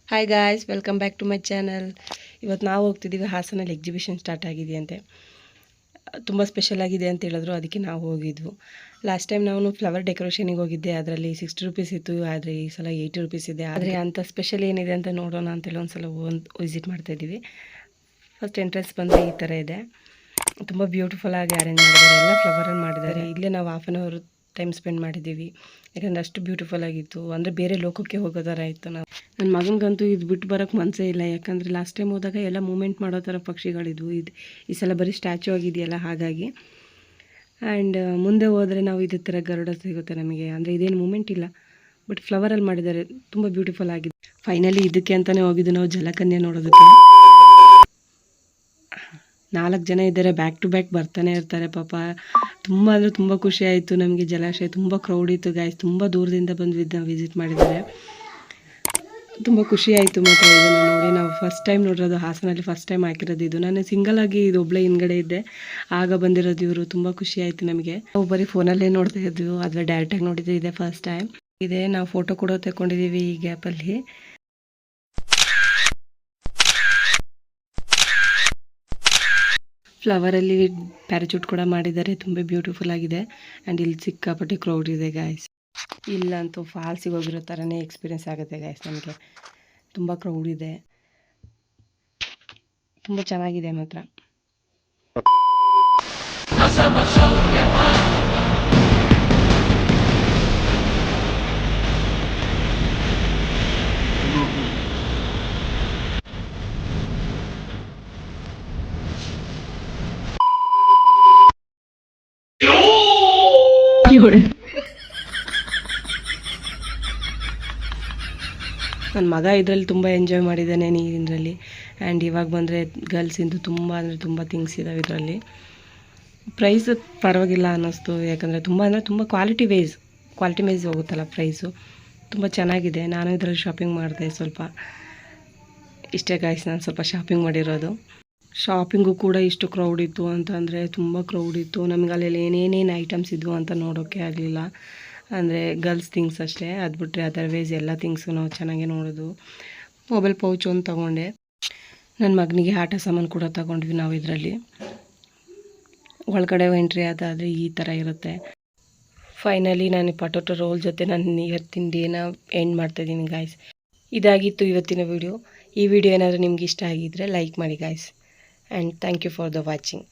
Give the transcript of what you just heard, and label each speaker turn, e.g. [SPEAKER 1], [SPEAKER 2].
[SPEAKER 1] Hi guys, welcome back to my channel. ಇವತ್ತು ನಾವು ಹೋಗ್ತಿದ್ದೀವಿ ಹಾಸನಲ್ಲಿ exhibition start ಆಗಿದೆಯಂತೆ. ತುಂಬ ಸ್ಪೆಷಲ್ ಆಗಿದೆ ಅಂತ ಹೇಳಿದ್ರು, ಅದಕ್ಕೆ ನಾವು ಹೋಗಿದ್ವು. ಲಾಸ್ಟ್ ಟೈಮ್ ನಾನು ಫ್ಲವರ್ ಡೆಕೋರೇಷನಿಗೆ ಹೋಗಿದ್ದೆ, ಅದರಲ್ಲಿ 60 ರೂಪೀಸ್ ಇತ್ತು. ಆದರೆ ಈ ಸಲ 80 ರೂಪೀಸ್ ಇದೆ. ಆದರೆ ಅಂಥ ಸ್ಪೆಷಲ್ ಏನಿದೆ ಅಂತ ನೋಡೋಣ ಅಂತೇಳಿ ಒಂದು ಸಲ ವಿಸಿಟ್ ಮಾಡ್ತಾಯಿದ್ದೀವಿ. ಫಸ್ಟ್ ಎಂಟ್ರೆನ್ಸ್ ಬಂದರೆ ಈ ಥರ ಇದೆ. ತುಂಬ ಬ್ಯೂಟಿಫುಲ್ ಆಗಿ ಅರೇಂಜ್ ಮಾಡಿದ್ದಾರೆ, ಎಲ್ಲ ಫ್ಲವರಲ್ಲಿ ಮಾಡಿದ್ದಾರೆ. ಇಲ್ಲೇ ನಾವು half an hour time spend ಮಾಡಿದ್ದೀವಿ, ಯಾಕಂದರೆ ಅಷ್ಟು ಬ್ಯೂಟಿಫುಲ್ ಆಗಿತ್ತು. ಅಂದರೆ ಬೇರೆ ಲೋಕಕ್ಕೆ ಹೋಗೋ ಥರ ಇತ್ತು. ನನ್ನ ಮಗನಿಗಂತೂ ಇದು ಬಿಟ್ಟು ಬರೋಕ್ಕೆ ಮನಸ್ಸೇ ಇಲ್ಲ, ಯಾಕಂದರೆ ಲಾಸ್ಟ್ ಟೈಮ್ ಹೋದಾಗ ಎಲ್ಲ ಮೂಮೆಂಟ್ ಮಾಡೋ ಥರ ಪಕ್ಷಿಗಳಿದ್ವು. ಈ ಸಲ ಬರೀ ಸ್ಟ್ಯಾಚು ಆಗಿದೆಯಲ್ಲ, ಹಾಗಾಗಿ. ಆ್ಯಂಡ್ ಮುಂದೆ ಹೋದರೆ ನಾವು ಇದೇ ಥರ ಗರುಡ ಸಿಗುತ್ತೆ ನಮಗೆ. ಅಂದರೆ ಇದೇನು ಮೂಮೆಂಟ್ ಇಲ್ಲ, ಬಟ್ ಫ್ಲವರಲ್ಲಿ ಮಾಡಿದ್ದಾರೆ, ತುಂಬ ಬ್ಯೂಟಿಫುಲ್ ಆಗಿದೆ. ಫೈನಲಿ ಇದಕ್ಕೆ ಅಂತಲೇ ಹೋಗಿದ್ದು ನಾವು, ಜಲಕನ್ಯೆ ನೋಡೋದಕ್ಕೆ. 4 ಜನ ಇದ್ದಾರೆ, ಬ್ಯಾಕ್ ಟು ಬ್ಯಾಕ್ ಬರ್ತಾನೆ ಇರ್ತಾರೆ ಪಾಪ. ತುಂಬ ಅಂದರೆ ತುಂಬ ಖುಷಿ ಆಯಿತು ನಮಗೆ. ಜಲಾಶಯ ತುಂಬ ಕ್ರೌಡ್ ಇತ್ತು ಗಾಯ್ಸ್, ತುಂಬ ದೂರದಿಂದ ಬಂದು ನಾವು ವಿಸಿಟ್ ಮಾಡಿದ್ದಾರೆ. ತುಂಬ ಖುಷಿ ಆಯಿತು ಮಾತ್ರ ಇದನ್ನು ನೋಡಿ. ನಾವು ಫಸ್ಟ್ ಟೈಮ್ ನೋಡಿರೋದು, ಹಾಸನಲ್ಲಿ ಫಸ್ಟ್ ಟೈಮ್ ಹಾಕಿರೋದು ಇದು. ನಾನು ಸಿಂಗಲ್ ಆಗಿ ಇದು ಒಬ್ಬಳೇ ಹಿಂದ್ಗಡೆ ಇದ್ದೆ, ಆಗ ಬಂದಿರೋದು ಇವರು. ತುಂಬ ಖುಷಿ ಆಯಿತು ನಮಗೆ. ನಾವು ಬರೀ ಫೋನಲ್ಲೇ ನೋಡ್ತಾ ಇದ್ವಿ, ಆದರೆ ಡೈರೆಕ್ಟಾಗಿ ನೋಡಿದ್ದು ಇದೆ ಫಸ್ಟ್ ಟೈಮ್. ಇದೆ, ನಾವು ಫೋಟೋ ಕೂಡ ತಗೊಂಡಿದ್ದೀವಿ ಈ ಗ್ಯಾಪಲ್ಲಿ. ಫ್ಲವರಲ್ಲಿ ಪ್ಯಾರಾಚೂಟ್ ಕೂಡ ಮಾಡಿದ್ದಾರೆ, ತುಂಬ ಬ್ಯೂಟಿಫುಲ್ ಆಗಿದೆ. ಆ್ಯಂಡ್ ಇಲ್ಲಿ ಸಿಕ್ಕಾಪಟ್ಟೆ ಕ್ರೌಡ್ ಇದೆ ಗಾಯ್ಸ್. ಇಲ್ಲಂತೂ ಫಾಲ್ಸಿಗೆ ಹೋಗಿರೋ ಥರನೇ ಎಕ್ಸ್ಪೀರಿಯೆನ್ಸ್ ಆಗುತ್ತೆ ಗಾಯ್ಸ್ ನಮಗೆ. ತುಂಬ ಕ್ರೌಡ್ ಇದೆ, ತುಂಬ ಚೆನ್ನಾಗಿದೆ ಮಾತ್ರ. ನನ್ನ ಮಗ ಇದರಲ್ಲಿ ತುಂಬ ಎಂಜಾಯ್ ಮಾಡಿದ್ದಾನೆ ನೀರಿನಲ್ಲಿ. ಆ್ಯಂಡ್ ಇವಾಗ ಬಂದರೆ ಗರ್ಲ್ಸಿಂದು ತುಂಬ ಅಂದರೆ ತುಂಬ ಥಿಂಗ್ಸ್ ಇದ್ದಾವೆ ಇದರಲ್ಲಿ. ಪ್ರೈಸ್ ಪರವಾಗಿಲ್ಲ ಅನ್ನಿಸ್ತು, ಯಾಕಂದರೆ ತುಂಬ ಕ್ವಾಲಿಟಿ ವೈಸ್ ಹೋಗುತ್ತಲ್ಲ ಪ್ರೈಸು. ತುಂಬ ಚೆನ್ನಾಗಿದೆ. ನಾನು ಇದರಲ್ಲಿ ಶಾಪಿಂಗ್ ಮಾಡಿದೆ ಸ್ವಲ್ಪ. ಇಷ್ಟೇ ಗಾಯ್ಸ್, ನಾನು ಸ್ವಲ್ಪ ಶಾಪಿಂಗ್ ಮಾಡಿರೋದು. ಶಾಪಿಂಗು ಕೂಡ ಇಷ್ಟು ಕ್ರೌಡ್ ಇತ್ತು ಅಂತಂದರೆ ತುಂಬ ಕ್ರೌಡ್ ಇತ್ತು. ನಮಗೆ ಅಲ್ಲಿ ಏನೇನೇನು ಐಟಮ್ಸ್ ಇದ್ವು ಅಂತ ನೋಡೋಕ್ಕೆ ಆಗಲಿಲ್ಲ. ಅಂದರೆ ಗರ್ಲ್ಸ್ ಥಿಂಗ್ಸ್ ಅಷ್ಟೇ, ಅದು ಬಿಟ್ಟರೆ ಅದರ್ವೈಸ್ ಎಲ್ಲ ಥಿಂಗ್ಸು ನಾವು ಚೆನ್ನಾಗಿ ನೋಡೋದು. ಮೊಬೈಲ್ ಪೌಚ್ ಒಂದು ತೊಗೊಂಡೆ. ನನ್ನ ಮಗನಿಗೆ ಆಟ ಸಾಮಾನು ಕೂಡ ತೊಗೊಂಡ್ವಿ ನಾವು ಇದರಲ್ಲಿ. ಒಳಗಡೆ ಎಂಟ್ರಿ ಆದಾದರೆ ಈ ಥರ ಇರುತ್ತೆ. ಫೈನಲಿ ನಾನು ಪೊಟೊಟೊ ರೋಲ್ ಜೊತೆ ನಾನು ಇವತ್ತಿನ ಡೇನ ಎಂಡ್ ಮಾಡ್ತಾಯಿದ್ದೀನಿ ಗಾಯ್ಸ್. ಇದಾಗಿತ್ತು ಇವತ್ತಿನ ವಿಡಿಯೋ. ಈ ವಿಡಿಯೋ ಏನಾದರೂ ನಿಮ್ಗೆ ಇಷ್ಟ ಆಗಿದ್ದರೆ ಲೈಕ್ ಮಾಡಿ guys. And thank you for the watching.